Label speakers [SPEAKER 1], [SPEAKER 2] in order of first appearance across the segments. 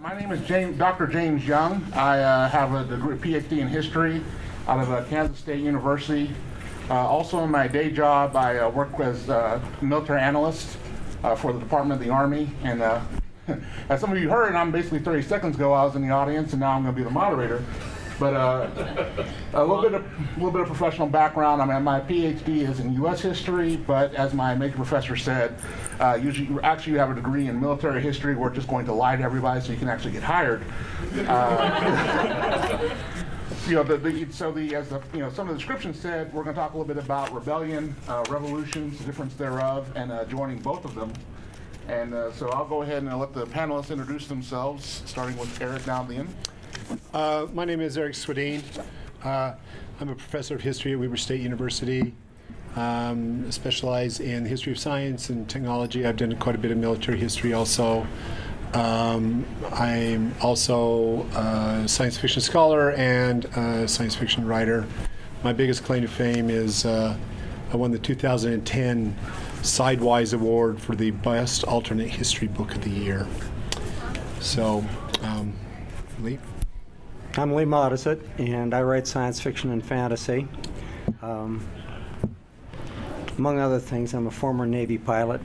[SPEAKER 1] My name is Dr. James Young. I have a degree, PhD in history out of Kansas State University. Also in my day job, I work as a military analyst for the Department of the Army. And as some of you heard, I'm basically 30 seconds ago, I was in the audience, and now I'm going to be the moderator. But a little bit of professional background. I mean, my PhD is in U.S. history, but as my major professor said, usually you have a degree in military history. We're just going to lie to everybody so you can actually get hired. Some of the descriptions said, we're going to talk a little bit about rebellion, revolutions, the difference thereof, and joining both of them. And so I'll go ahead and let the panelists introduce themselves, starting with Eric down the end.
[SPEAKER 2] My name is Eric Swedin. I'm a professor of history at Weber State University. Specialize in history of science and technology. I've done quite a bit of military history also. I'm also a science fiction scholar and a science fiction writer. My biggest claim to fame is I won the 2010 Sidewise Award for the Best Alternate History Book of the Year. So, Lee?
[SPEAKER 3] I'm Lee Modesitt, and I write science fiction and fantasy. Among other things, I'm a former Navy pilot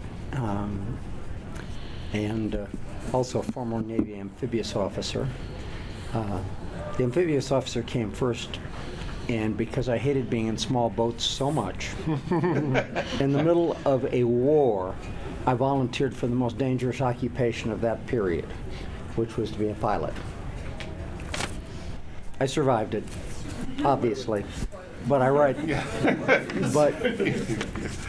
[SPEAKER 3] and also a former Navy amphibious officer. The amphibious officer came first, and because I hated being in small boats so much, in the middle of a war, I volunteered for the most dangerous occupation of that period, which was to be a pilot. I survived it, obviously, but I write. But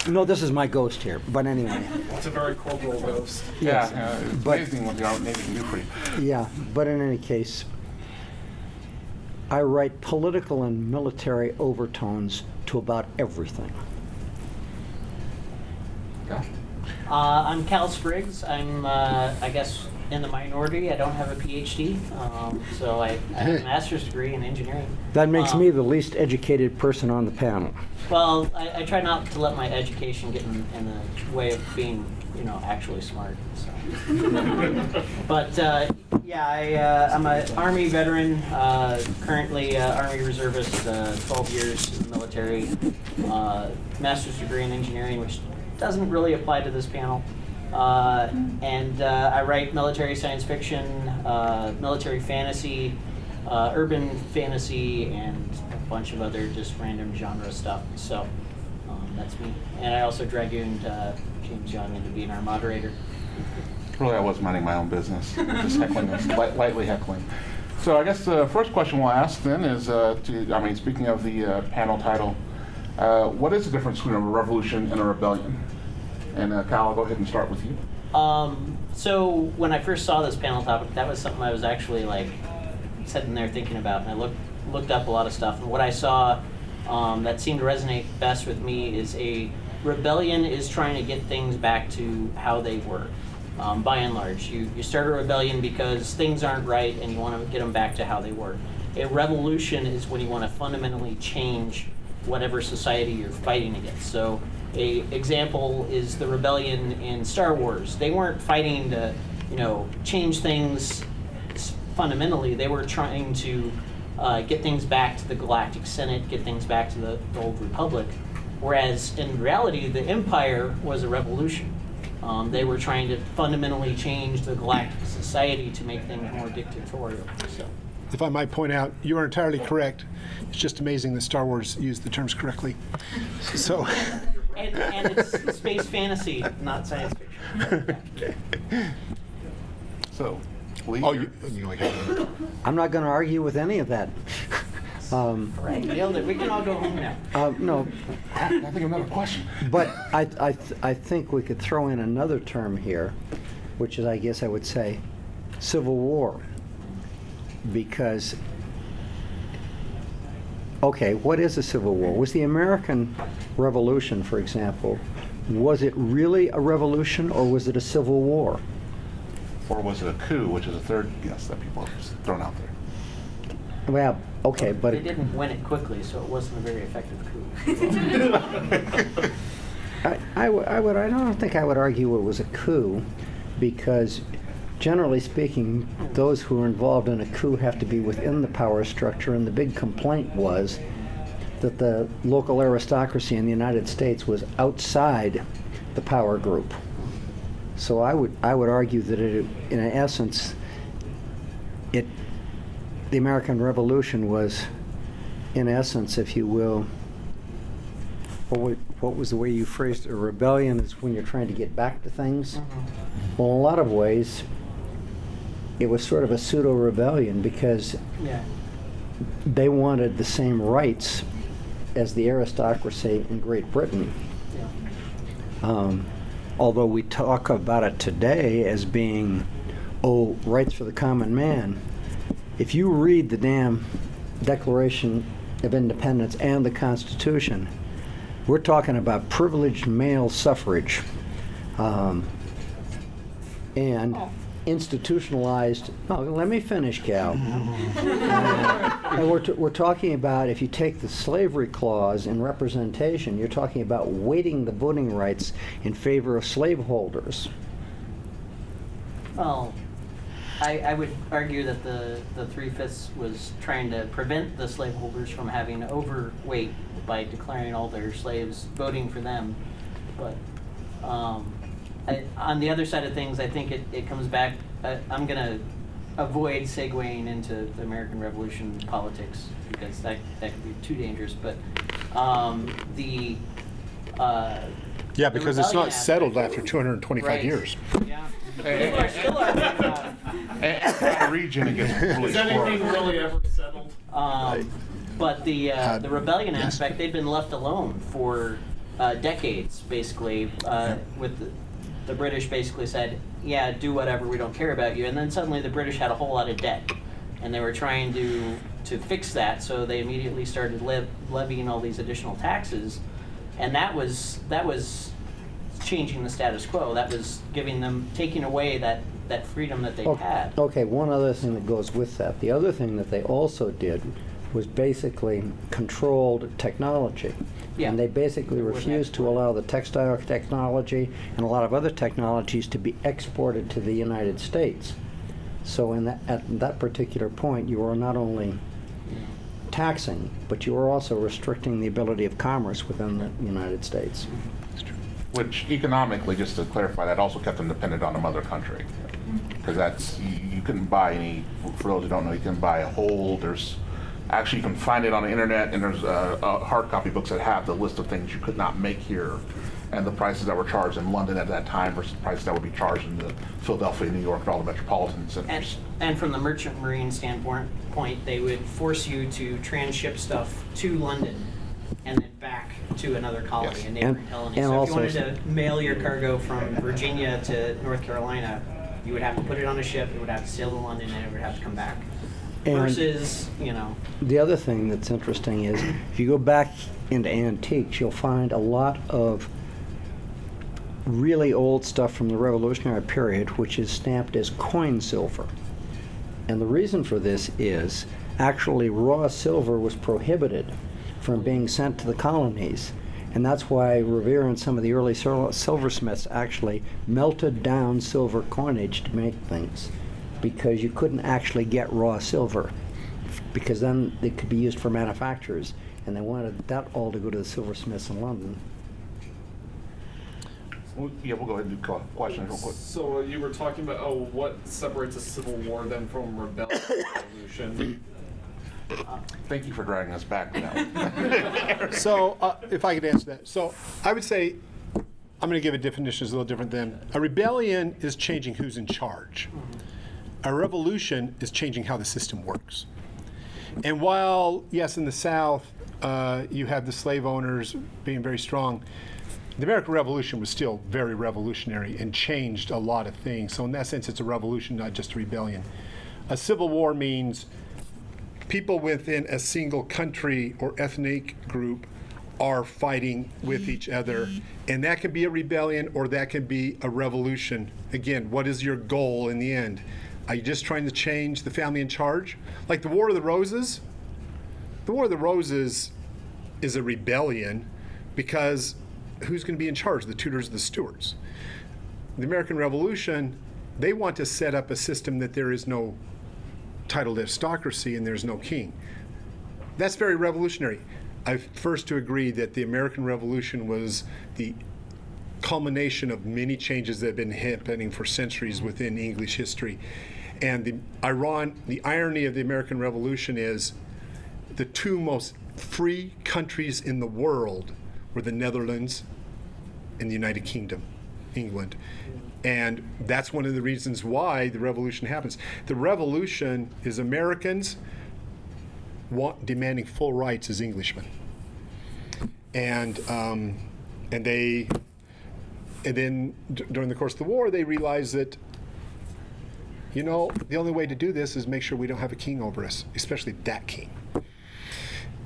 [SPEAKER 3] no, this is my ghost here. But anyway,
[SPEAKER 4] it's a very corporal ghost.
[SPEAKER 1] Yes. It's amazing what the Navy can do for you.
[SPEAKER 3] Yeah, but in any case, I write political and military overtones to about everything.
[SPEAKER 1] Okay.
[SPEAKER 5] I'm Kal Spriggs. I'm, I guess, in the minority. I don't have a PhD, so I have a master's degree in engineering.
[SPEAKER 3] That makes me the least educated person on the panel.
[SPEAKER 5] Well, I try not to let my education get in the way of being, actually smart. So. But I'm an Army veteran, currently Army reservist, 12 years in the military, master's degree in engineering, which doesn't really apply to this panel. And I write military science fiction, military fantasy, urban fantasy, and a bunch of other just random genre stuff. So that's me. And I also drag you and James Young into being our moderator.
[SPEAKER 1] Really, I was minding my own business, just heckling us, lightly heckling. So I guess the first question we'll ask then is, speaking of the panel title, what is the difference between a revolution and a rebellion? And Kal, I'll go ahead and start with you.
[SPEAKER 5] So when I first saw this panel topic, that was something I was actually sitting there thinking about, and I looked up a lot of stuff. And what I saw that seemed to resonate best with me is a rebellion is trying to get things back to how they were. By and large, you start a rebellion because things aren't right and you want to get them back to how they were. A revolution is when you want to fundamentally change whatever society you're fighting against. So a example is the rebellion in Star Wars. They weren't fighting to, change things fundamentally. They were trying to get things back to the Galactic Senate, get things back to the Old Republic. Whereas in reality, the Empire was a revolution. They were trying to fundamentally change the Galactic Society to make things more dictatorial. So.
[SPEAKER 2] If I might point out, you are entirely correct. It's just amazing that Star Wars used the terms correctly. So.
[SPEAKER 5] And it's space fantasy, not science fiction.
[SPEAKER 1] So, Lee?
[SPEAKER 3] I'm not going to argue with any of that.
[SPEAKER 5] Right, nailed it. We can all go home now.
[SPEAKER 3] No,
[SPEAKER 1] I think another question.
[SPEAKER 3] but I think we could throw in another term here, which is, I guess I would say, Civil War. Because, okay, what is a Civil War? Was the American Revolution, for example, was it really a revolution or was it a civil war?
[SPEAKER 1] Or was it a coup, which is a third guess that people have thrown out there?
[SPEAKER 3] Well, okay, but
[SPEAKER 5] they didn't win it quickly, so it wasn't a very effective coup.
[SPEAKER 3] I don't think I would argue it was a coup, because generally speaking, those who are involved in a coup have to be within the power structure, and the big complaint was that the local aristocracy in the United States was outside the power group. So I would argue that in essence, the American Revolution was, in essence, if you will, what was the way you phrased it? A rebellion is when you're trying to get back to things. Well, in a lot of ways, it was sort of a pseudo-rebellion because they wanted the same rights as the aristocracy in Great Britain. Although we talk about it today as being, rights for the common man, if you read the damn Declaration of Independence and the Constitution, we're talking about privileged male suffrage and institutionalized. Oh, let me finish, Cal. And we're talking about, if you take the slavery clause in representation, you're talking about weighting the voting rights in favor of slaveholders.
[SPEAKER 5] Well, I would argue that the 3/5 was trying to prevent the slaveholders from having overweight by declaring all their slaves, voting for them. But on the other side of things, I think it comes back. I'm going to avoid segueing into the American Revolution politics because that could be too dangerous. But
[SPEAKER 2] because it's not settled after 225 years.
[SPEAKER 5] Yeah. People are still arguing about it.
[SPEAKER 1] And the region, it gets really
[SPEAKER 4] Is anything
[SPEAKER 1] squirrely.
[SPEAKER 4] really ever settled?
[SPEAKER 5] But the rebellion aspect, they've been left alone for decades, basically. With the British basically said, "Yeah, do whatever. We don't care about you." And then suddenly the British had a whole lot of debt, and they were trying to fix that. So they immediately started levying all these additional taxes, and that was changing the status quo. That was taking away that freedom that they had.
[SPEAKER 3] Okay, one other thing that goes with that. The other thing that they also did was basically controlled technology.
[SPEAKER 5] Yeah.
[SPEAKER 3] And they basically refused to allow the textile technology and a lot of other technologies to be exported to the United States. So at that particular point, you are not only taxing, but you are also restricting the ability of commerce within the United States.
[SPEAKER 1] Which economically, just to clarify, that also kept them dependent on the mother country. Because you couldn't buy any, for those who don't know, you can buy a whole, actually you can find it on the internet, and there's hard copy books that have the list of things you could not make here, and the prices that were charged in London at that time versus the prices that would be charged in Philadelphia, New York, and all the metropolitan centers.
[SPEAKER 5] And from the merchant marine standpoint, they would force you to transship stuff to London and then back to another colony,
[SPEAKER 1] Yes.
[SPEAKER 5] a neighboring colony.
[SPEAKER 3] and
[SPEAKER 5] So if
[SPEAKER 3] also
[SPEAKER 5] you wanted to mail your cargo from Virginia to North Carolina, you would have to put it on a ship, it would have to sail to London, and it would have to come back.
[SPEAKER 3] And
[SPEAKER 5] Versus,
[SPEAKER 3] the other thing that's interesting is if you go back into antiques, you'll find a lot of really old stuff from the Revolutionary period which is stamped as coin silver. And the reason for this is actually raw silver was prohibited from being sent to the colonies. And that's why Revere and some of the early silversmiths actually melted down silver coinage to make things, because you couldn't actually get raw silver, because then it could be used for manufacturers, and they wanted that all to go to the silversmiths in London.
[SPEAKER 1] Yeah, we'll go ahead and do questions real quick.
[SPEAKER 4] So you were talking about, what separates a civil war then from rebellion and revolution?
[SPEAKER 1] Thank you for dragging us back now.
[SPEAKER 2] So, if I could answer that. So, I would say, I'm going to give a definition that's a little different than a rebellion is changing who's in charge. A revolution is changing how the system works. And while, yes, in the South, you have the slave owners being very strong, the American Revolution was still very revolutionary and changed a lot of things. So in that sense, it's a revolution, not just a rebellion. A civil war means people within a single country or ethnic group are fighting with each other. And that can be a rebellion or that can be a revolution. Again, what is your goal in the end? Are you just trying to change the family in charge? Like the War of the Roses? The War of the Roses is a rebellion because who's going to be in charge? The Tudors, the Stuarts. The American Revolution they want to set up a system that there is no titled aristocracy and there's no king. That's very revolutionary. I'm first to agree that the American Revolution was the culmination of many changes that have been happening for centuries within English history. And the irony of the American Revolution is the two most free countries in the world were the Netherlands and the United Kingdom, England. And that's one of the reasons why the revolution happens. The revolution is Americans demanding full rights as Englishmen. And then during the course of the war, they realized that, the only way to do this is make sure we don't have a king over us, especially that king.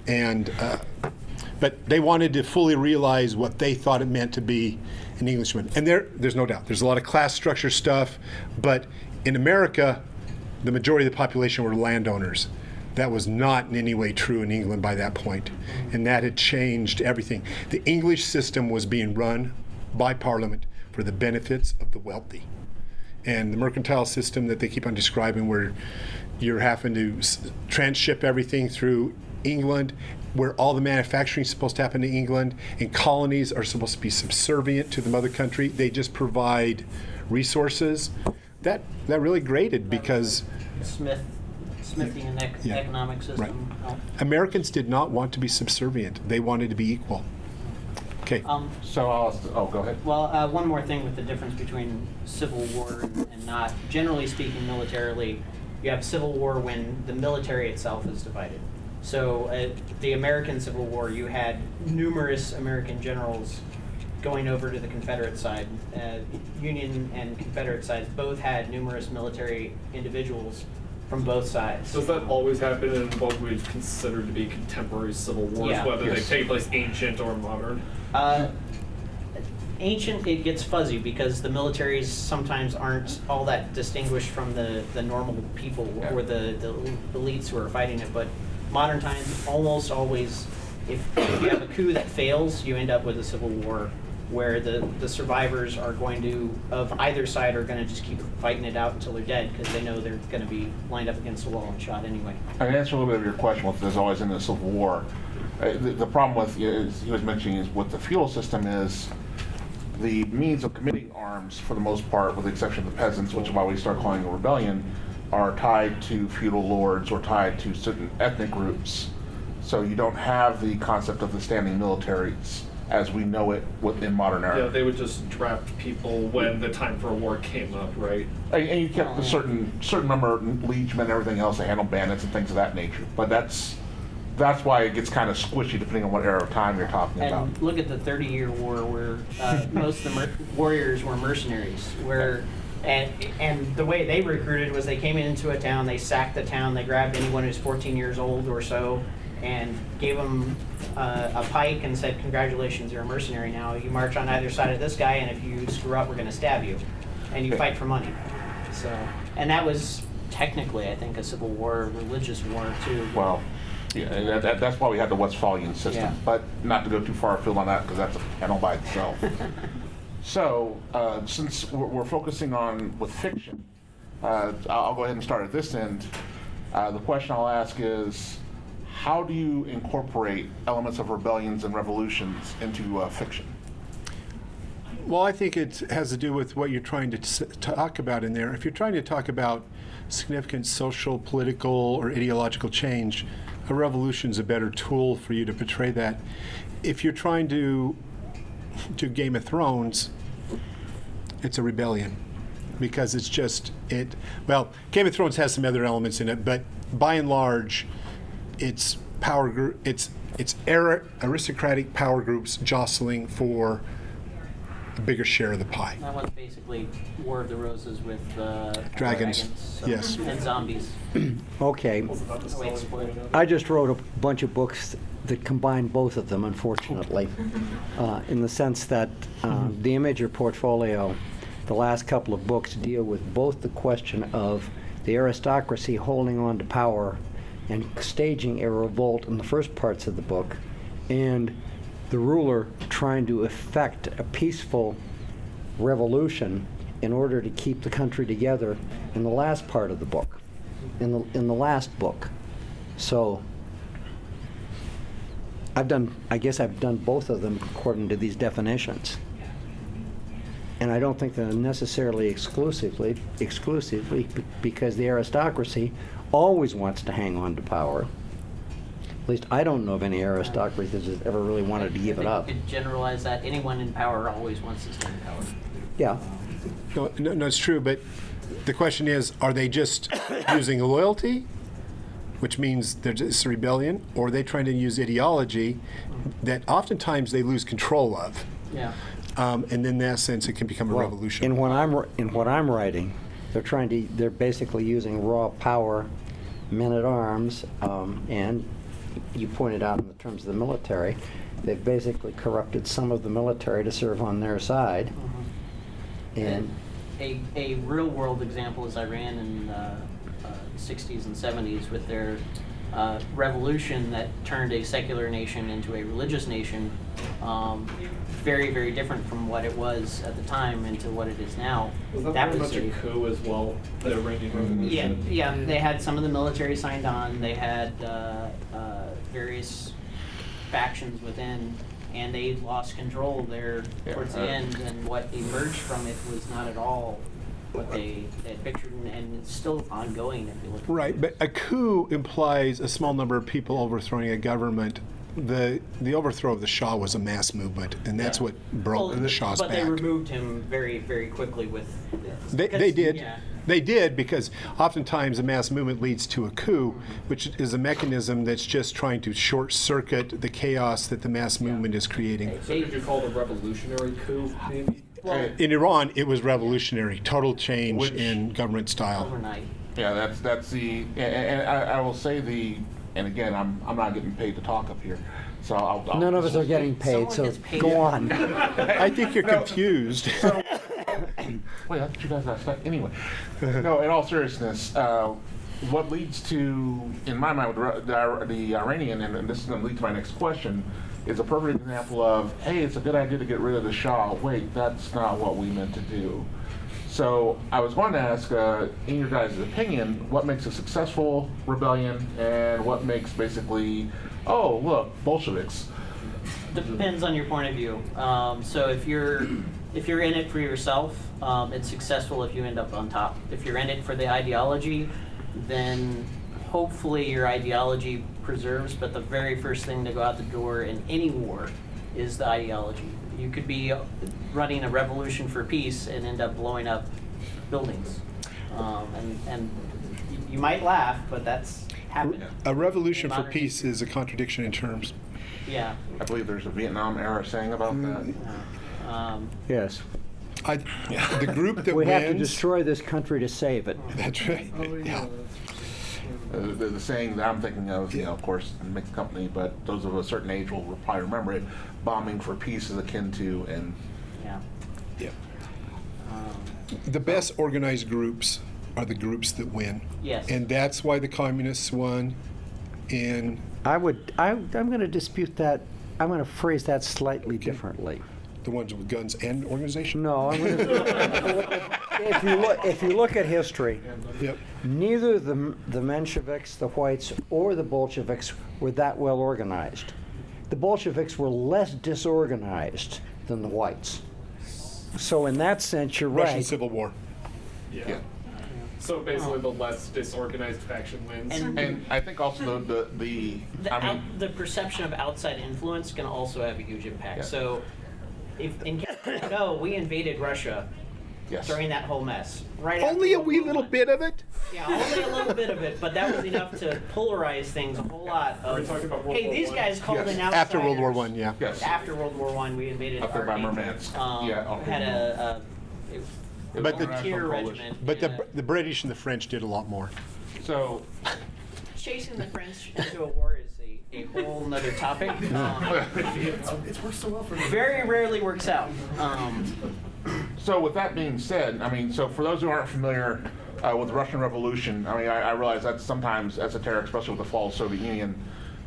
[SPEAKER 2] And but they wanted to fully realize what they thought it meant to be an Englishman. And there's no doubt. There's a lot of class structure stuff, but in America, the majority of the population were landowners. That was not in any way true in England by that point, and that had changed everything. The English system was being run by Parliament for the benefits of the wealthy. And the mercantile system that they keep on describing, where you're having to transship everything through England, where all the manufacturing is supposed to happen in England, and colonies are supposed to be subservient to the mother country. They just provide resources. That really grated because
[SPEAKER 5] Smithian economic system.
[SPEAKER 2] Right.
[SPEAKER 5] helped.
[SPEAKER 2] Americans did not want to be subservient. They wanted to be equal. Okay.
[SPEAKER 1] So go ahead.
[SPEAKER 5] Well, one more thing with the difference between Civil War and not. Generally speaking, militarily, you have Civil War when the military itself is divided. So the American Civil War, you had numerous American generals going over to the Confederate side. Union and Confederate sides both had numerous military individuals from both sides.
[SPEAKER 4] Does that always happen in what we consider to be contemporary civil wars,
[SPEAKER 5] Yeah.
[SPEAKER 4] whether
[SPEAKER 1] Yes.
[SPEAKER 4] they take place ancient or modern?
[SPEAKER 5] Ancient, it gets fuzzy because the militaries sometimes aren't all that distinguished from the normal people or the elites who are fighting it. But modern times, almost always, if you have a coup that fails, you end up with a civil war where the survivors are going to, of either side, are going to just keep fighting it out until they're dead because they know they're going to be lined up against the wall and shot anyway.
[SPEAKER 1] I answer a little bit of your question. What there's always in the Civil War. The problem with is he was mentioning is with the feudal system is the means of committing arms, for the most part, with the exception of the peasants, which is why we start calling a rebellion, are tied to feudal lords or tied to certain ethnic groups. So you don't have the concept of the standing militaries as we know it within modern era.
[SPEAKER 4] Yeah, they would just draft people when the time for a war came up, right?
[SPEAKER 1] And you kept a certain number of liegemen and everything else to handle bandits and things of that nature. But that's why it gets kind of squishy depending on what era of time you're talking about.
[SPEAKER 5] And look at the 30-year war where most of the warriors were mercenaries, and the way they recruited was they came into a town, they sacked the town, they grabbed anyone who's 14 years old or so, and gave them a pike and said, "Congratulations, you're a mercenary now. You march on either side of this guy, and if you screw up, we're going to stab you." And you fight for money. So, and that was technically, I think, a civil war, a religious war too.
[SPEAKER 1] Well, yeah, that's why we had the Westphalian system.
[SPEAKER 5] Yeah.
[SPEAKER 1] But not to go too far afield on that because that's a panel by itself. So, since we're focusing on with fiction, I'll go ahead and start at this end. The question I'll ask is, how do you incorporate elements of rebellions and revolutions into fiction?
[SPEAKER 2] Well, I think it has to do with what you're trying to talk about in there. If you're trying to talk about significant social, political, or ideological change, a revolution is a better tool for you to portray that. If you're trying to do Game of Thrones, it's a rebellion because it's just well, Game of Thrones has some other elements in it, but by and large, it's power group. It's aristocratic power groups jostling for a bigger share of the pie.
[SPEAKER 5] That was basically War of the Roses with
[SPEAKER 2] Dragons,
[SPEAKER 5] so-
[SPEAKER 2] yes.
[SPEAKER 5] and zombies.
[SPEAKER 3] Okay,
[SPEAKER 5] Oh, wait, spoiler.
[SPEAKER 3] I just wrote a bunch of books that combine both of them, unfortunately, in the sense that the Imager portfolio, the last couple of books deal with both the question of the aristocracy holding on to power and staging a revolt in the first parts of the book, and the ruler trying to effect a peaceful revolution in order to keep the country together in the last part of the book, in the last book. So I guess I've done both of them according to these definitions. And I don't think they're necessarily exclusively because the aristocracy always wants to hang on to power. At least I don't know of any aristocracy that's ever really wanted to give it up.
[SPEAKER 5] You could generalize that anyone in power always wants to stay in power.
[SPEAKER 3] Yeah.
[SPEAKER 2] No, it's true, but the question is, are they just using loyalty, which means they're just a rebellion, or are they trying to use ideology that oftentimes they lose control of?
[SPEAKER 5] Yeah.
[SPEAKER 2] And in that sense, it can become a revolution.
[SPEAKER 3] In what I'm writing, they're basically using raw power, men at arms, and you pointed out in the terms of the military, they've basically corrupted some of the military to serve on their side. And
[SPEAKER 5] a real world example is Iran in the 60s and 70s with their revolution that turned a secular nation into a religious nation. Very, very different from what it was at the time into what it is now.
[SPEAKER 4] Was that very much a coup as well, the Iranian Revolution?
[SPEAKER 5] Yeah, they had some of the military signed on. They had various factions within, and they lost control there towards the end. And what emerged from it was not at all what they had pictured, and it's still ongoing if you look.
[SPEAKER 2] Right, but a coup implies a small number of people overthrowing a government. The overthrow of the Shah was a mass movement, and that's what broke the Shah's back.
[SPEAKER 5] But they removed him very, very quickly with.
[SPEAKER 2] They did.
[SPEAKER 5] Yeah.
[SPEAKER 2] They did, because oftentimes a mass movement leads to a coup, which is a mechanism that's just trying to short circuit the chaos that the mass movement is creating.
[SPEAKER 4] So could you call it a revolutionary coup, maybe?
[SPEAKER 5] Well,
[SPEAKER 2] In Iran, it was revolutionary, total change
[SPEAKER 1] Which-
[SPEAKER 2] in government style.
[SPEAKER 5] overnight.
[SPEAKER 1] Yeah, that's the, and I will say and again, I'm not getting paid to talk up here, so I'll
[SPEAKER 3] none of us are getting paid,
[SPEAKER 5] Someone
[SPEAKER 3] so
[SPEAKER 5] gets paid.
[SPEAKER 3] go on.
[SPEAKER 2] I think you're confused.
[SPEAKER 1] Wait, that's what you guys asked. Anyway, no, in all seriousness, what leads to, in my mind, with the Iranian, and this is going to lead to my next question, is a perfect example of, hey, it's a good idea to get rid of the Shah. Wait, that's not what we meant to do. So I was going to ask, in your guys' opinion, what makes a successful rebellion, and what makes basically, oh, look, Bolsheviks.
[SPEAKER 5] Depends on your point of view. So if you're in it for yourself, it's successful if you end up on top. If you're in it for the ideology, then hopefully your ideology preserves, but the very first thing to go out the door in any war is the ideology. You could be running a revolution for peace and end up blowing up buildings. And you might laugh, but that's happened.
[SPEAKER 2] A revolution for
[SPEAKER 5] Modern
[SPEAKER 2] peace
[SPEAKER 5] history.
[SPEAKER 2] is a contradiction in terms.
[SPEAKER 5] Yeah.
[SPEAKER 1] I believe there's a Vietnam era saying about that.
[SPEAKER 3] Yes.
[SPEAKER 2] The group that
[SPEAKER 3] We
[SPEAKER 2] wins.
[SPEAKER 3] have to destroy this country to save it.
[SPEAKER 2] That's right. Yeah.
[SPEAKER 1] The saying that I'm thinking of, of course, in a mixed company, but those of a certain age will probably remember it. Bombing for peace is akin to, and
[SPEAKER 5] Yeah.
[SPEAKER 2] Yeah. The best organized groups are the groups that win.
[SPEAKER 5] Yes.
[SPEAKER 2] And that's why the communists won. And
[SPEAKER 3] I'm going to dispute that. I'm going to phrase that slightly differently.
[SPEAKER 2] the ones with guns and organization.
[SPEAKER 3] No, I'm going to. If you look at history,
[SPEAKER 2] Yep.
[SPEAKER 3] neither the Mensheviks, the Whites, or the Bolsheviks were that well organized. The Bolsheviks were less disorganized than the Whites. So in that sense, you're
[SPEAKER 2] Russian
[SPEAKER 3] right.
[SPEAKER 2] Civil War.
[SPEAKER 1] yeah.
[SPEAKER 4] So basically, the less disorganized faction wins.
[SPEAKER 1] And I think also
[SPEAKER 5] The perception of outside influence can also have a huge impact.
[SPEAKER 1] Yeah.
[SPEAKER 5] So, we invaded Russia
[SPEAKER 1] yes.
[SPEAKER 5] during that whole mess. Right. after
[SPEAKER 2] Only a
[SPEAKER 5] World
[SPEAKER 2] wee
[SPEAKER 5] War
[SPEAKER 2] little
[SPEAKER 5] I.
[SPEAKER 2] bit of it.
[SPEAKER 5] Yeah, only a little bit of it, but that was enough to polarize things a whole lot.
[SPEAKER 4] Are we talking about World
[SPEAKER 5] Hey,
[SPEAKER 4] War
[SPEAKER 5] these
[SPEAKER 4] I?
[SPEAKER 5] guys called
[SPEAKER 1] Yes.
[SPEAKER 5] in outsiders.
[SPEAKER 2] After World War I, yeah.
[SPEAKER 1] Yes.
[SPEAKER 5] After World War I, we invaded
[SPEAKER 1] Up there by
[SPEAKER 5] Archangel.
[SPEAKER 1] Murmansk. Yeah,
[SPEAKER 5] Had a
[SPEAKER 2] But the-
[SPEAKER 5] volunteer
[SPEAKER 1] International
[SPEAKER 5] regiment.
[SPEAKER 2] But
[SPEAKER 5] and
[SPEAKER 2] the British and the French did a lot more.
[SPEAKER 1] So
[SPEAKER 5] chasing the French into a war is a whole nother topic.
[SPEAKER 4] It's worked so well for me.
[SPEAKER 5] Very rarely works out.
[SPEAKER 1] So with that being said, I mean, so for those who aren't familiar with the Russian Revolution, I mean, I realize that's sometimes esoteric, especially with the fall of the Soviet Union.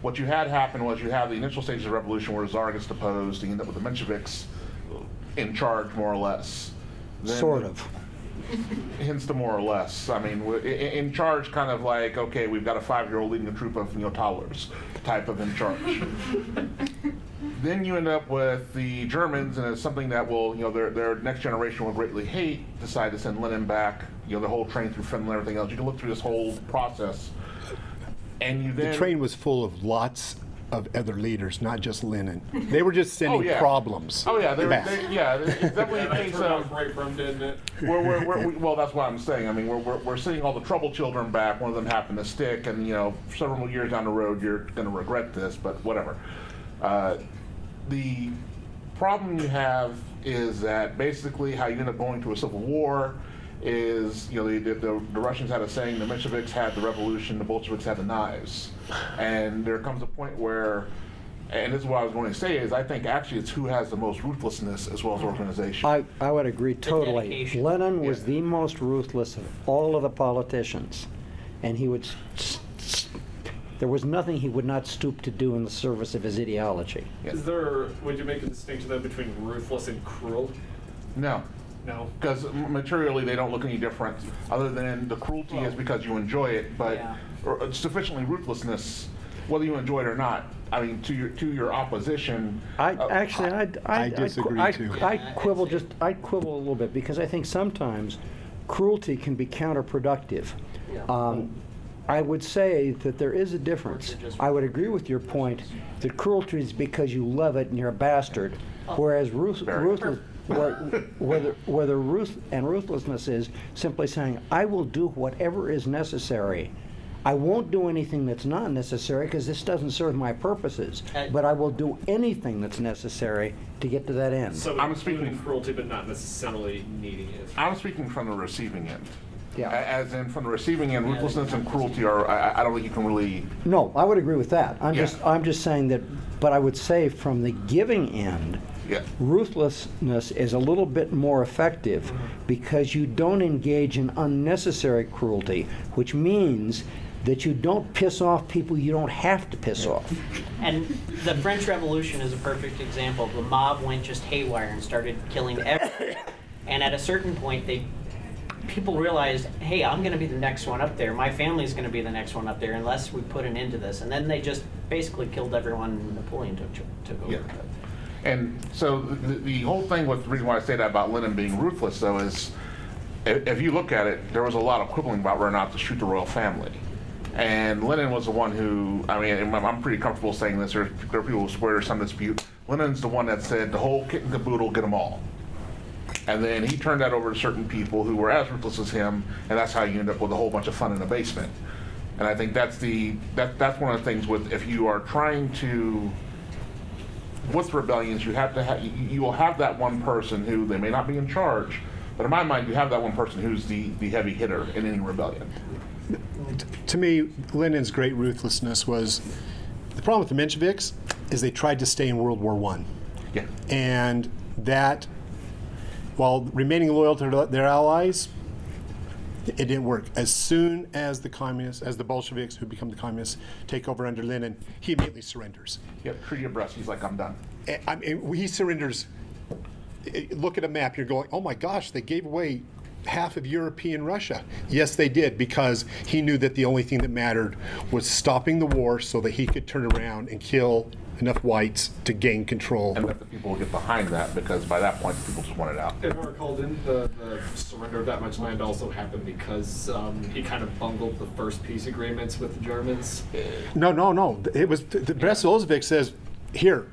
[SPEAKER 1] What you had happen was you have the initial stages of the revolution where the Tsar gets deposed, and you end up with the Mensheviks in charge, more or less. Then
[SPEAKER 3] Sort of.
[SPEAKER 1] hence the more or less. I mean, in charge, kind of like, okay, we've got a 5-year-old leading a troop of toddlers, type of in charge. Then you end up with the Germans, and it's something that will, their next generation will greatly hate, decide to send Lenin back, the whole train through Finland and everything else. You can look through this whole process. And you then...
[SPEAKER 2] The train was full of lots of other leaders, not just Lenin. They were just sending problems.
[SPEAKER 1] Oh yeah,
[SPEAKER 2] back.
[SPEAKER 1] It's definitely a case of
[SPEAKER 4] right from, didn't it?
[SPEAKER 1] well, that's what I'm saying. I mean, we're sending all the trouble children back. One of them happened to stick, and several years down the road, you're going to regret this. But whatever. The problem you have is that basically how you end up going to a civil war is, the Russians had a saying: the Mensheviks had the revolution, the Bolsheviks had the knives. And there comes a point where, and this is what I was going to say, is I think actually it's who has the most ruthlessness as well as organization.
[SPEAKER 3] I would agree totally.
[SPEAKER 5] dedication.
[SPEAKER 3] Lenin was the most ruthless of all of the politicians, and he would. There was nothing he would not stoop to do in the service of his ideology.
[SPEAKER 4] Would you make a distinction then between ruthless and cruel?
[SPEAKER 1] No.
[SPEAKER 4] No.
[SPEAKER 1] Because materially they don't look any different, other than the cruelty is because you enjoy it, but or sufficiently ruthlessness, whether you enjoy it or not. I mean, to your opposition.
[SPEAKER 2] I disagree too.
[SPEAKER 3] I'd quibble a little bit, because I think sometimes cruelty can be counterproductive. I would say that there is a difference. I would agree with your point that cruelty is because you love it and you're a bastard, whereas whether ruthlessness is simply saying, I will do whatever is necessary. I won't do anything that's not necessary because this doesn't serve my purposes, but I will do anything that's necessary to get to that end.
[SPEAKER 4] So I'm speaking cruelty, but not necessarily needing it.
[SPEAKER 1] I'm speaking from the receiving end.
[SPEAKER 3] Yeah.
[SPEAKER 1] As in, from the receiving end, ruthlessness and cruelty are, I don't think you can really...
[SPEAKER 3] No, I would agree with that. I'm just saying that, but I would say from the giving end, ruthlessness is a little bit more effective because you don't engage in unnecessary cruelty, which means that you don't piss off people you don't have to piss off.
[SPEAKER 5] And the French Revolution is a perfect example. The mob went just haywire and started killing everything. And at a certain point, people realized, hey, I'm going to be the next one up there. My family's going to be the next one up there unless we put an end to this. And then they just basically killed everyone, and Napoleon took over.
[SPEAKER 1] Yeah. And so the whole thing with the reason why I say that about Lenin being ruthless, though, is if you look at it, there was a lot of quibbling about whether or not to shoot the royal family. And Lenin was the one who, I mean, I'm pretty comfortable saying this, there are people who swear there's some dispute. Lenin's the one that said the whole kit and caboodle, get them all. And then he turned that over to certain people who were as ruthless as him, and that's how you end up with a whole bunch of fun in the basement. And I think that's one of the things with, if you are trying to, with rebellions, you will have that one person who, they may not be in charge, but in my mind, you have that one person who's the heavy hitter in any rebellion.
[SPEAKER 2] To me, Lenin's great ruthlessness was, the problem with the Mensheviks is they tried to stay in World War I.
[SPEAKER 1] Yeah.
[SPEAKER 2] And that, while remaining loyal to their allies, it didn't work. As soon as the communists, as the Bolsheviks, who become the communists, take over under Lenin, he immediately surrenders.
[SPEAKER 1] Yeah, treaty of Brest, he's like, I'm done.
[SPEAKER 2] I mean, he surrenders. Look at a map, you're going, oh my gosh, they gave away half of European Russia. Yes, they did, because he knew that the only thing that mattered was stopping the war so that he could turn around and kill enough whites to gain control.
[SPEAKER 1] And let the people get behind that, because by that point, people just want it out.
[SPEAKER 4] If I recall, didn't the surrender of that much land also happen because he kind of bungled the first peace agreements with the Germans?
[SPEAKER 2] No. It was, the Brest-Litovsk says, here,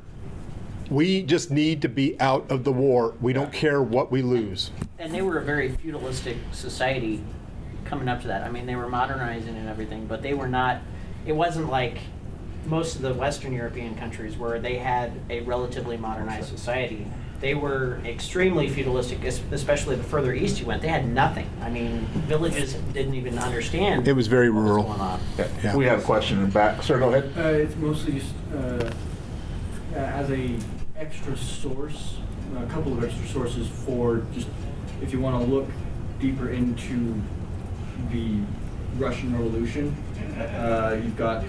[SPEAKER 2] we just need to be out of the war. We don't care what we lose.
[SPEAKER 5] And they were a very feudalistic society coming up to that. I mean, they were modernizing and everything, but they were not, it wasn't like most of the Western European countries where they had a relatively modernized society. They were extremely feudalistic, especially the further east you went. They had nothing. I mean, villages didn't even understand.
[SPEAKER 2] It was very
[SPEAKER 5] what
[SPEAKER 2] rural.
[SPEAKER 5] was going on.
[SPEAKER 1] Yeah. We have a question in the back. Sir, go ahead.
[SPEAKER 6] It's mostly just as a extra source, a couple of extra sources for just if you want to look deeper into the Russian Revolution. You've got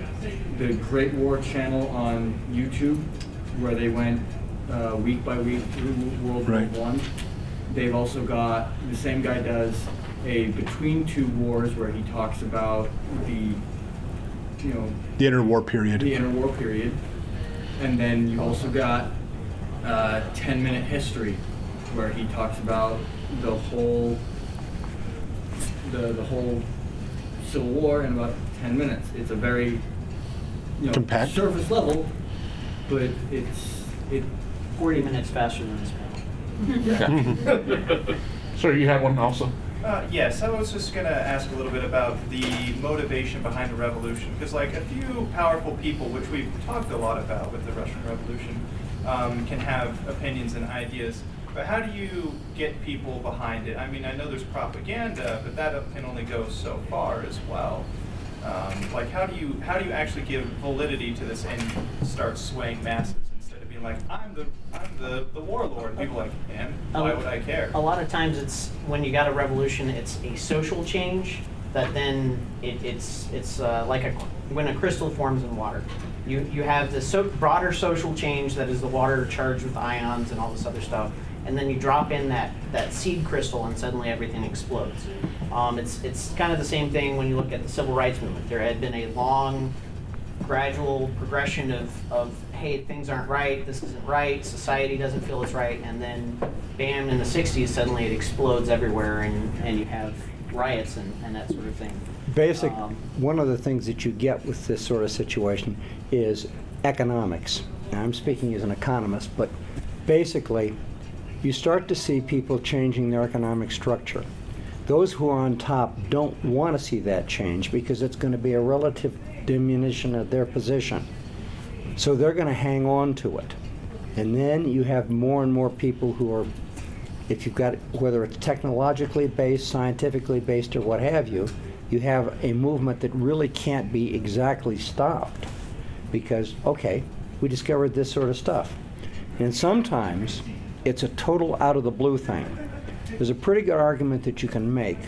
[SPEAKER 6] the Great War channel on YouTube, where they went week by week through World War I. they've also got, the same guy does a Between Two Wars where he talks about the
[SPEAKER 2] The interwar period.
[SPEAKER 6] the interwar period. And then you also got 10-minute history where he talks about the whole the whole Civil War in about 10 minutes. It's a very
[SPEAKER 2] Compact.
[SPEAKER 6] surface level, but it
[SPEAKER 5] 40 minutes faster than this panel.
[SPEAKER 1] Sir, you had one also?
[SPEAKER 7] Yes, I was just going to ask a little bit about the motivation behind the revolution, because like a few powerful people, which we've talked a lot about with the Russian Revolution, can have opinions and ideas, but how do you get people behind it? I mean, I know there's propaganda, but that can only go so far as well. Like, how do you actually give validity to this and start swaying masses instead of being like, I'm the warlord? And people are like, man, why would I care?
[SPEAKER 5] A lot of times it's, when you got a revolution, it's a social change that then it's like when a crystal forms in water. You have this broader social change that is the water charged with ions and all this other stuff, and then you drop in that seed crystal and suddenly everything explodes. It's kind of the same thing when you look at the civil rights movement. There had been a long, gradual progression of hey, things aren't right, this isn't right, society doesn't feel it's right, and then bam, in the 60s, suddenly it explodes everywhere and you have riots and that sort of thing.
[SPEAKER 3] One of the things that you get with this sort of situation is economics. Now, I'm speaking as an economist, but basically, you start to see people changing their economic structure. Those who are on top don't want to see that change because it's going to be a relative diminution of their position. So they're going to hang on to it. And then you have more and more people who are, if you've got, whether it's technologically based, scientifically based, or what have you, you have a movement that really can't be exactly stopped because, okay, we discovered this sort of stuff. And sometimes it's a total out of the blue thing. There's a pretty good argument that you can make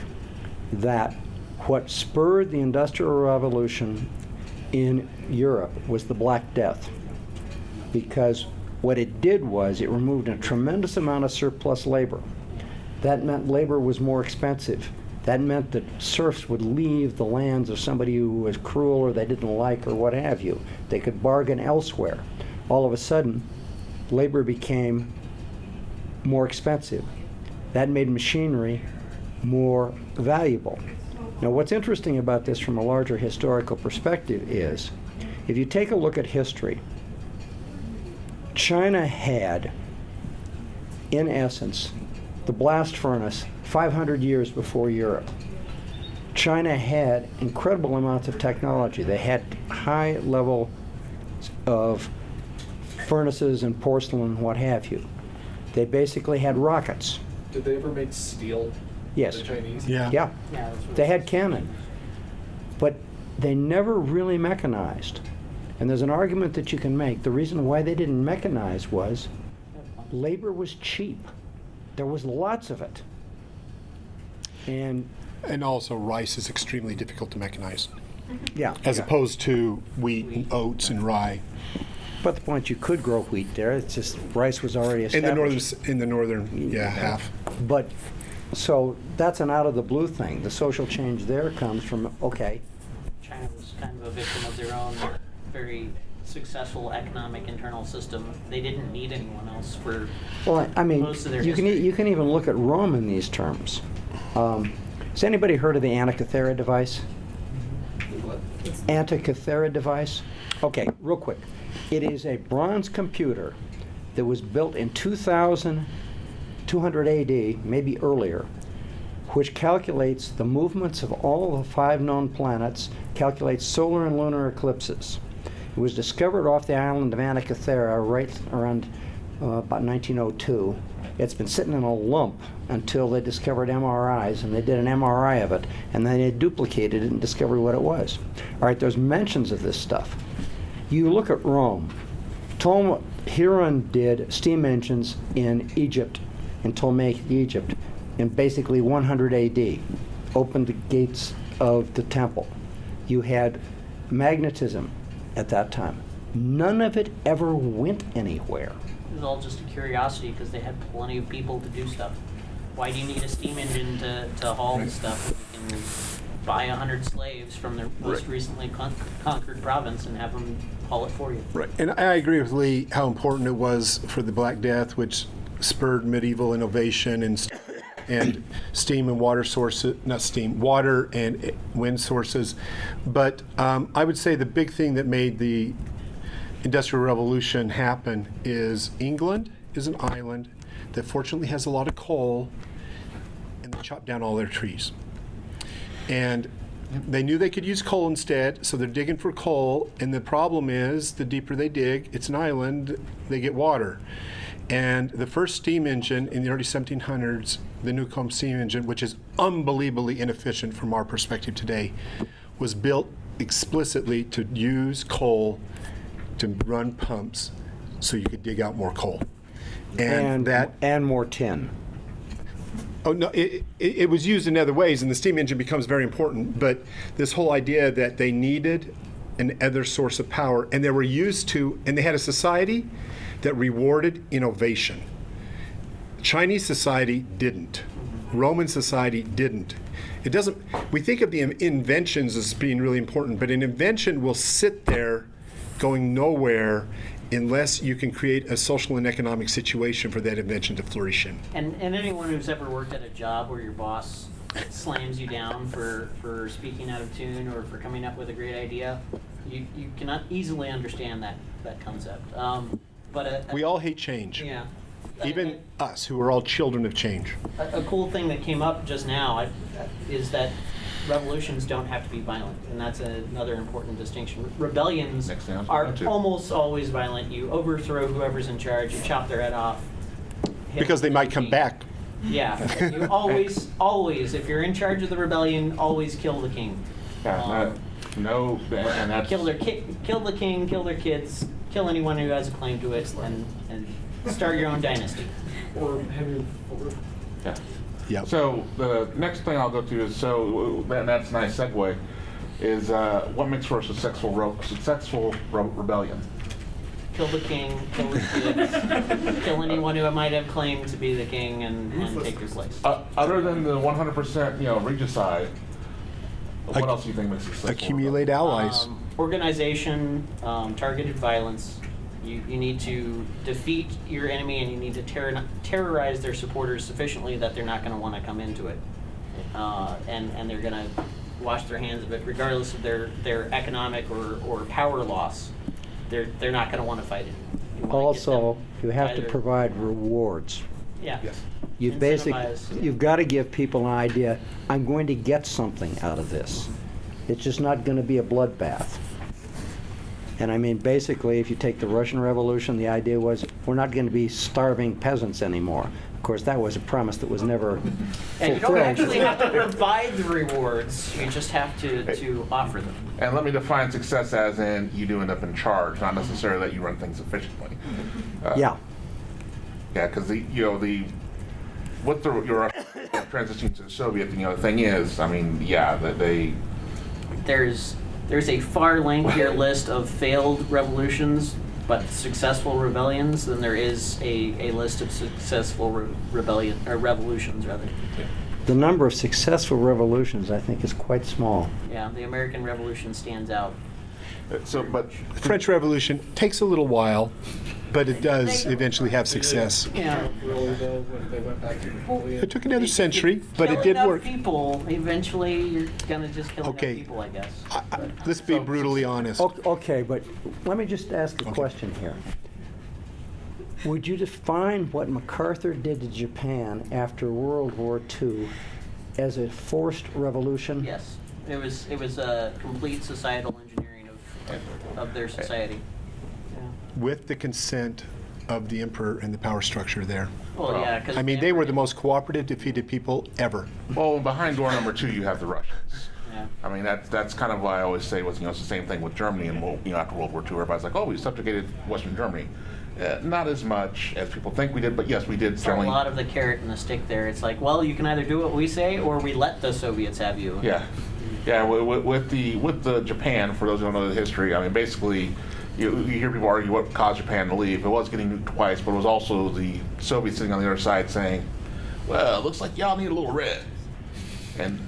[SPEAKER 3] that what spurred the Industrial Revolution in Europe was the Black Death, because what it did was it removed a tremendous amount of surplus labor. That meant labor was more expensive. That meant that serfs would leave the lands of somebody who was cruel or they didn't like or what have you. They could bargain elsewhere. All of a sudden, labor became more expensive. That made machinery more valuable. Now, what's interesting about this from a larger historical perspective is, if you take a look at history, China had, in essence, the blast furnace 500 years before Europe. China had incredible amounts of technology. They had high level of furnaces and porcelain and what have you. They basically had rockets.
[SPEAKER 4] Did they ever make steel?
[SPEAKER 3] Yes.
[SPEAKER 4] The Chinese?
[SPEAKER 3] Yeah.
[SPEAKER 5] Yeah, that's what
[SPEAKER 3] They had cannon. But they never really mechanized. And there's an argument that you can make. The reason why they didn't mechanize was labor was cheap. There was lots of it. And
[SPEAKER 2] also rice is extremely difficult to mechanize,
[SPEAKER 3] yeah.
[SPEAKER 2] as opposed to wheat, oats, and rye.
[SPEAKER 3] But the point, you could grow wheat there. It's just rice was already
[SPEAKER 2] In
[SPEAKER 3] established.
[SPEAKER 2] the northern half.
[SPEAKER 3] But so that's an out of the blue thing. The social change there comes from, okay,
[SPEAKER 5] China was kind of a victim of their own very successful economic internal system. They didn't need anyone else for
[SPEAKER 3] well, I mean,
[SPEAKER 5] most of their
[SPEAKER 3] you
[SPEAKER 5] history.
[SPEAKER 3] can even look at Rome in these terms. Has anybody heard of the Antikythera device?
[SPEAKER 4] What?
[SPEAKER 3] Antikythera device? Okay, real quick. It is a bronze computer that was built in 2200 AD, maybe earlier, which calculates the movements of all the 5 known planets, calculates solar and lunar eclipses. It was discovered off the island of Antikythera right around about 1902. It's been sitting in a lump until they discovered MRIs, and they did an MRI of it, and then they duplicated it and discovered what it was. All right, there's mentions of this stuff. You look at Rome. Hiram did steam engines in Egypt, in Ptolemaic Egypt, in basically 100 AD, opened the gates of the temple. You had magnetism at that time. None of it ever went anywhere.
[SPEAKER 5] It was all just a curiosity because they had plenty of people to do stuff. why do you need a steam engine to haul this stuff? You can buy 100 slaves from the most recently conquered province and have them haul it for you.
[SPEAKER 2] Right. And I agree with Lee how important it was for the Black Death, which spurred medieval innovation and steam and water sources, not steam, water and wind sources. But I would say the big thing that made the Industrial Revolution happen is England is an island that fortunately has a lot of coal, and they chopped down all their trees. And they knew they could use coal instead, so they're digging for coal, and the problem is the deeper they dig, it's an island, they get water. And the first steam engine in the early 1700s, the Newcomb steam engine, which is unbelievably inefficient from our perspective today, was built explicitly to use coal to run pumps so you could dig out more coal. And
[SPEAKER 3] more tin.
[SPEAKER 2] Oh, no, it was used in other ways, and the steam engine becomes very important, but this whole idea that they needed an other source of power, and they were used to, and they had a society that rewarded innovation. Chinese society didn't. Roman society didn't. It doesn't, we think of the inventions as being really important, but an invention will sit there going nowhere unless you can create a social and economic situation for that invention to flourish in.
[SPEAKER 5] And anyone who's ever worked at a job where your boss slams you down for speaking out of tune or for coming up with a great idea, you cannot easily understand that concept.
[SPEAKER 2] We all hate change.
[SPEAKER 5] Yeah.
[SPEAKER 2] Even us, who are all children of change.
[SPEAKER 5] A cool thing that came up just now is that revolutions don't have to be violent, and that's another important distinction. Rebellions are almost always violent. You overthrow whoever's in charge, you chop their head off.
[SPEAKER 2] Because they might come back.
[SPEAKER 5] Yeah, you always, if you're in charge of the rebellion, always kill the king.
[SPEAKER 1] Yeah, and that's
[SPEAKER 5] Kill the king, kill their kids, kill anyone who has a claim to it, and start your own dynasty.
[SPEAKER 4] Or have your
[SPEAKER 1] yeah.
[SPEAKER 2] Yep.
[SPEAKER 1] So the next thing I'll go to is, and that's a nice segue, is what makes for a successful rebellion?
[SPEAKER 5] Kill the king, kill his kids, kill anyone who might have claimed to be the king, and take his place.
[SPEAKER 1] Other than the 100%, regicide, what else do you think makes a successful
[SPEAKER 2] Accumulate allies.
[SPEAKER 5] Organization, targeted violence. You need to defeat your enemy, and you need to terrorize their supporters sufficiently that they're not going to want to come into it, and they're going to wash their hands of it, regardless of their economic or power loss. They're not going to want to fight it.
[SPEAKER 3] Also, you have to
[SPEAKER 5] either-
[SPEAKER 3] provide rewards.
[SPEAKER 5] Yeah.
[SPEAKER 1] Yes.
[SPEAKER 3] You've got to give people an idea, I'm going to get something out of this. It's just not going to be a bloodbath. And I mean, basically, if you take the Russian Revolution, the idea was we're not going to be starving peasants anymore. Of course, that was a promise that was never
[SPEAKER 5] And you don't
[SPEAKER 3] fulfilled.
[SPEAKER 5] actually have to provide the rewards. You just have to offer them.
[SPEAKER 1] And let me define success as in you do end up in charge, not necessarily that you run things efficiently.
[SPEAKER 3] Yeah.
[SPEAKER 1] Yeah, because with your transitioning to the Soviet, the thing is, I mean, yeah, that they.
[SPEAKER 5] There's a far lengthier list of failed revolutions, but successful rebellions than there is a list of successful revolutions rather.
[SPEAKER 3] The number of successful revolutions, I think, is quite small.
[SPEAKER 5] Yeah, the American Revolution stands out.
[SPEAKER 1] But
[SPEAKER 2] The French Revolution takes a little while, but it does eventually have success.
[SPEAKER 5] Yeah.
[SPEAKER 2] It took another century, but
[SPEAKER 5] Kill
[SPEAKER 2] it did
[SPEAKER 5] enough
[SPEAKER 2] work.
[SPEAKER 5] people, eventually you're gonna just kill
[SPEAKER 2] Okay.
[SPEAKER 5] enough people, I guess.
[SPEAKER 2] Let's be brutally honest.
[SPEAKER 3] Okay, but let me just ask a question here. Would you define what MacArthur did to Japan after World War II as a forced revolution?
[SPEAKER 5] Yes, it was a complete societal engineering of their society. Yeah.
[SPEAKER 2] With the consent of the emperor and the power structure there.
[SPEAKER 5] Well, yeah, because
[SPEAKER 2] I mean, they were the most cooperative, defeated people ever.
[SPEAKER 1] well, behind door number 2, you have the Russians.
[SPEAKER 5] Yeah.
[SPEAKER 1] I mean, that's kind of why I always say it's the same thing with Germany and after World War II. Everybody's like, oh, we subjugated Western Germany. Not as much as people think we did, but yes, we did.
[SPEAKER 5] It's a lot of the carrot and the stick there. It's like, well, you can either do what we say or we let the Soviets have you.
[SPEAKER 1] Yeah, yeah. With the Japan, for those who don't know the history, I mean, basically, you hear people argue what caused Japan to leave. It was getting nuked twice, but it was also the Soviets sitting on the other side saying, well, it looks like y'all need a little red. And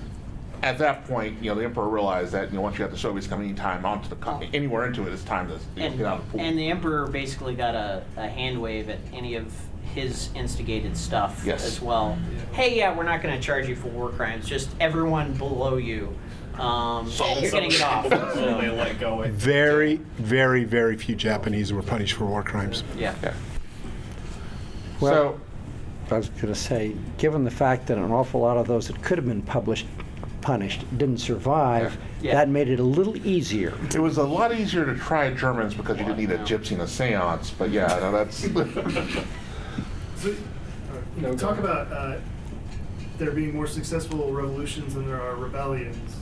[SPEAKER 1] at that point, the emperor realized that once you got the Soviets coming anytime onto the anywhere into it, it's time to get out of the pool.
[SPEAKER 5] And the emperor basically got a hand wave at any of his instigated stuff as well. Hey, yeah, we're not going to charge you for war crimes. Just everyone below you. And you're going to get off. So.
[SPEAKER 4] They let go.
[SPEAKER 2] Very, very, very few Japanese were punished for war crimes.
[SPEAKER 5] Yeah.
[SPEAKER 3] Well, I was going to say, given the fact that an awful lot of those that could have been punished didn't survive, that made it a little easier.
[SPEAKER 1] It was a lot easier to try Germans because you didn't need a gypsy and a seance, but that's...
[SPEAKER 8] So, talk about there being more successful revolutions than there are rebellions.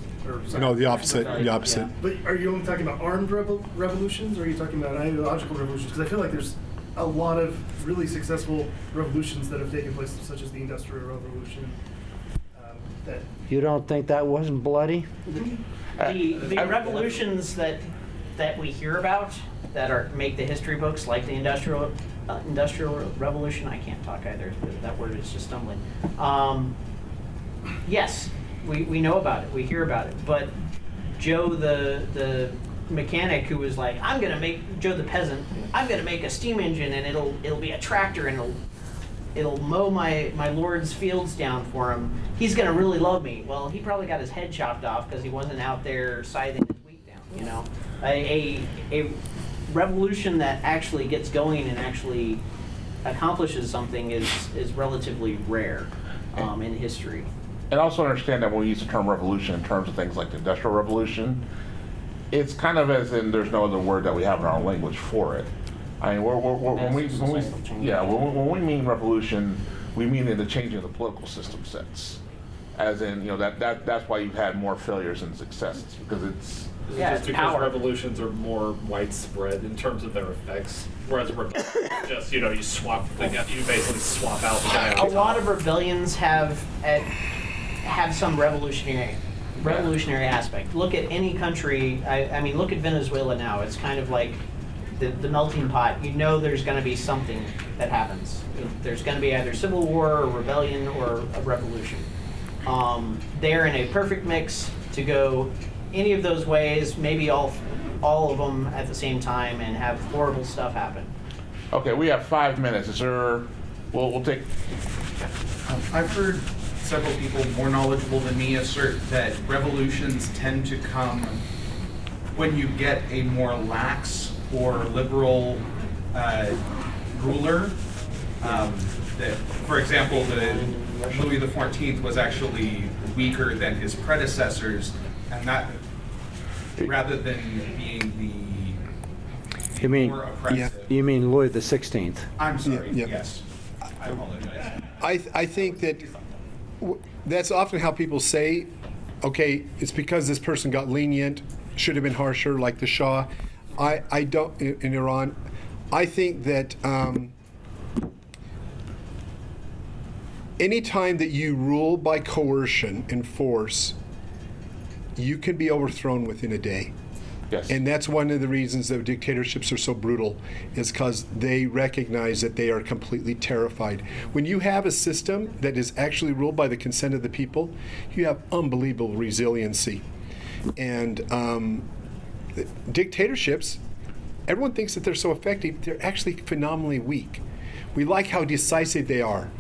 [SPEAKER 2] No, the opposite. The opposite.
[SPEAKER 8] But are you only talking about armed revolutions, or are you talking about ideological revolutions? Because I feel like there's a lot of really successful revolutions that have taken place, such as the Industrial Revolution.
[SPEAKER 3] You don't think that wasn't bloody?
[SPEAKER 5] The revolutions that we hear about that make the history books, like the Industrial Revolution, I can't talk either. That word is just stumbling. Yes, we know about it. We hear about it. But Joe the mechanic who was like, I'm gonna make Joe the peasant. I'm gonna make a steam engine and it'll be a tractor and it'll mow my lord's fields down for him. He's gonna really love me. Well, he probably got his head chopped off because he wasn't out there scything his wheat down. A revolution that actually gets going and actually accomplishes something is relatively rare in history.
[SPEAKER 1] And also understand that when we use the term revolution in terms of things like the Industrial Revolution, it's kind of as in there's no other word that we have in our language for it. I mean, when we mean revolution, we mean in the changing of the political system sense. As in, that's why you've had more failures than successes, because it's...
[SPEAKER 4] Just because revolutions are more widespread in terms of their effects, whereas a rebellion just you basically swap out the guy.
[SPEAKER 5] A lot of rebellions have some revolutionary aspect. Look at any country. I mean, look at Venezuela now. It's kind of like the melting pot. There's going to be something that happens. There's going to be either civil war or rebellion or a revolution. They're in a perfect mix to go any of those ways, maybe all of them at the same time, and have horrible stuff happen.
[SPEAKER 1] Okay, we have 5 minutes. Is there? We'll take.
[SPEAKER 9] I've heard several people more knowledgeable than me assert that revolutions tend to come when you get a more lax or liberal ruler. That, for example, Louis XIV was actually weaker than his predecessors, and that rather than being more oppressive.
[SPEAKER 3] You mean Louis the 16th?
[SPEAKER 9] I'm sorry.
[SPEAKER 2] Yeah.
[SPEAKER 9] Yes, I apologize.
[SPEAKER 2] I think that that's often how people say, okay, it's because this person got lenient, should have been harsher, like the Shah. I don't, in Iran, I think that anytime that you rule by coercion and force, you can be overthrown within a day.
[SPEAKER 1] Yes.
[SPEAKER 2] And that's one of the reasons that dictatorships are so brutal, is because they recognize that they are completely terrified. When you have a system that is actually ruled by the consent of the people, you have unbelievable resiliency. And dictatorships, everyone thinks that they're so effective, they're actually phenomenally weak. We like how decisive they are.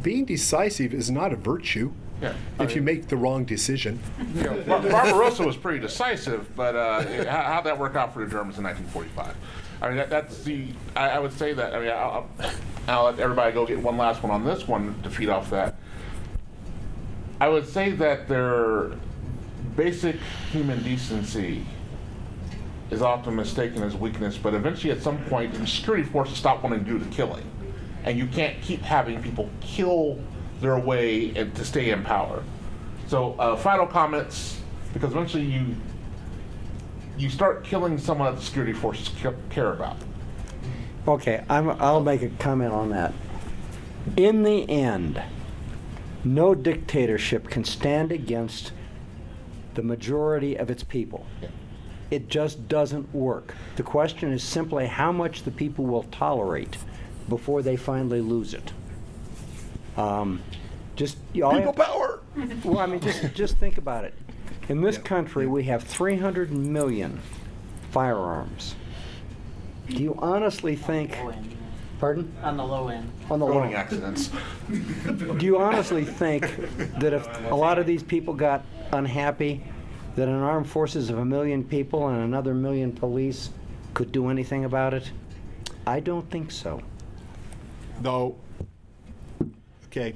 [SPEAKER 2] Being decisive is not a virtue.
[SPEAKER 1] Yeah,
[SPEAKER 2] if you make the wrong decision.
[SPEAKER 1] Barbarossa was pretty decisive, but how'd that work out for the Germans in 1945? I mean, that's I would say that, I mean, I'll let everybody go get one last one on this one to feed off that. I would say that their basic human decency is often mistaken as weakness, but eventually at some point, the security forces stop wanting to do the killing. And you can't keep having people kill their way and to stay in power. So final comments, because eventually you start killing someone that the security forces care about.
[SPEAKER 3] Okay, I'll make a comment on that. In the end, no dictatorship can stand against the majority of its people.
[SPEAKER 1] Yeah.
[SPEAKER 3] It just doesn't work. The question is simply how much the people will tolerate before they finally lose it. Just all
[SPEAKER 2] People power.
[SPEAKER 3] Well, I mean, just think about it. In this
[SPEAKER 2] Yeah.
[SPEAKER 3] country, we have 300 million firearms. Do you honestly think?
[SPEAKER 5] Low end,
[SPEAKER 3] Pardon?
[SPEAKER 5] on the low end.
[SPEAKER 3] On the
[SPEAKER 1] Voting
[SPEAKER 3] law.
[SPEAKER 1] accidents.
[SPEAKER 3] Do you honestly think that if a lot of these people got unhappy, that an armed forces of 1 million people and another 1 million police could do anything about it? I don't think so.
[SPEAKER 2] Though, okay.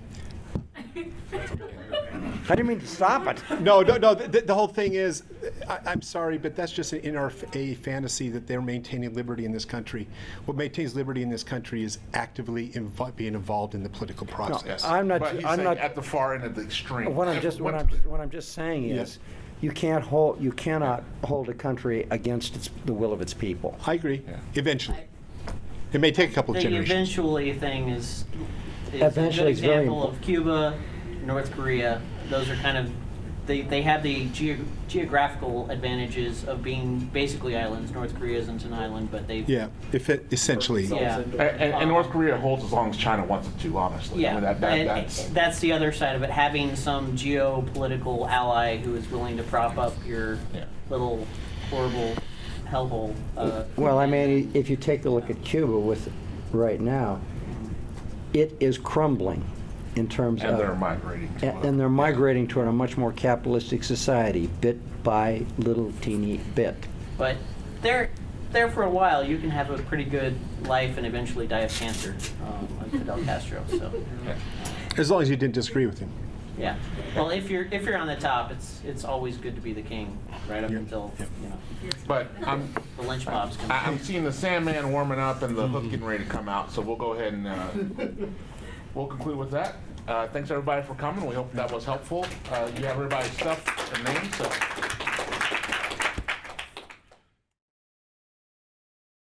[SPEAKER 3] I didn't mean to stop it.
[SPEAKER 2] No. The whole thing is, I'm sorry, but that's just a fantasy that they're maintaining liberty in this country. What maintains liberty in this country is actively being involved in the political process.
[SPEAKER 3] I'm not.
[SPEAKER 1] But he's
[SPEAKER 3] I'm
[SPEAKER 1] saying
[SPEAKER 3] not.
[SPEAKER 1] at the far end of the extreme.
[SPEAKER 3] What I'm just saying is,
[SPEAKER 2] Yes.
[SPEAKER 3] you cannot hold a country against the will of its people.
[SPEAKER 2] I agree. Eventually, it may take a couple of
[SPEAKER 5] The
[SPEAKER 2] generations.
[SPEAKER 5] eventually thing is
[SPEAKER 3] Eventually
[SPEAKER 5] a
[SPEAKER 3] is
[SPEAKER 5] good
[SPEAKER 3] very
[SPEAKER 5] example of Cuba, North Korea. Those are kind of, they have the geographical advantages of being basically islands. North Korea isn't an island, but they've
[SPEAKER 2] Yeah, essentially.
[SPEAKER 5] yeah.
[SPEAKER 1] And North Korea holds as long as China wants it to, honestly.
[SPEAKER 5] Yeah,
[SPEAKER 1] I mean,
[SPEAKER 5] that's the other side of it. Having some geopolitical ally who is willing to prop up your little horrible hellhole.
[SPEAKER 3] Well, I mean, if you take a look at Cuba with right now, it is crumbling in terms
[SPEAKER 1] and
[SPEAKER 3] of.
[SPEAKER 1] they're migrating.
[SPEAKER 3] And they're migrating toward a much more capitalistic society, bit by little teeny bit.
[SPEAKER 5] But there for a while, you can have a pretty good life and eventually die of cancer, like Fidel Castro. So,
[SPEAKER 2] As long as you didn't disagree with him.
[SPEAKER 5] yeah. Well, if you're on the top, it's always good to be the king, right up
[SPEAKER 2] Yeah.
[SPEAKER 5] until
[SPEAKER 1] But
[SPEAKER 5] the lynch mobs come.
[SPEAKER 1] I'm seeing the Sandman warming up and the hook getting ready to come out, so we'll go ahead and we'll conclude with that. Thanks everybody for coming. We hope that was helpful. You have everybody's stuff and names, so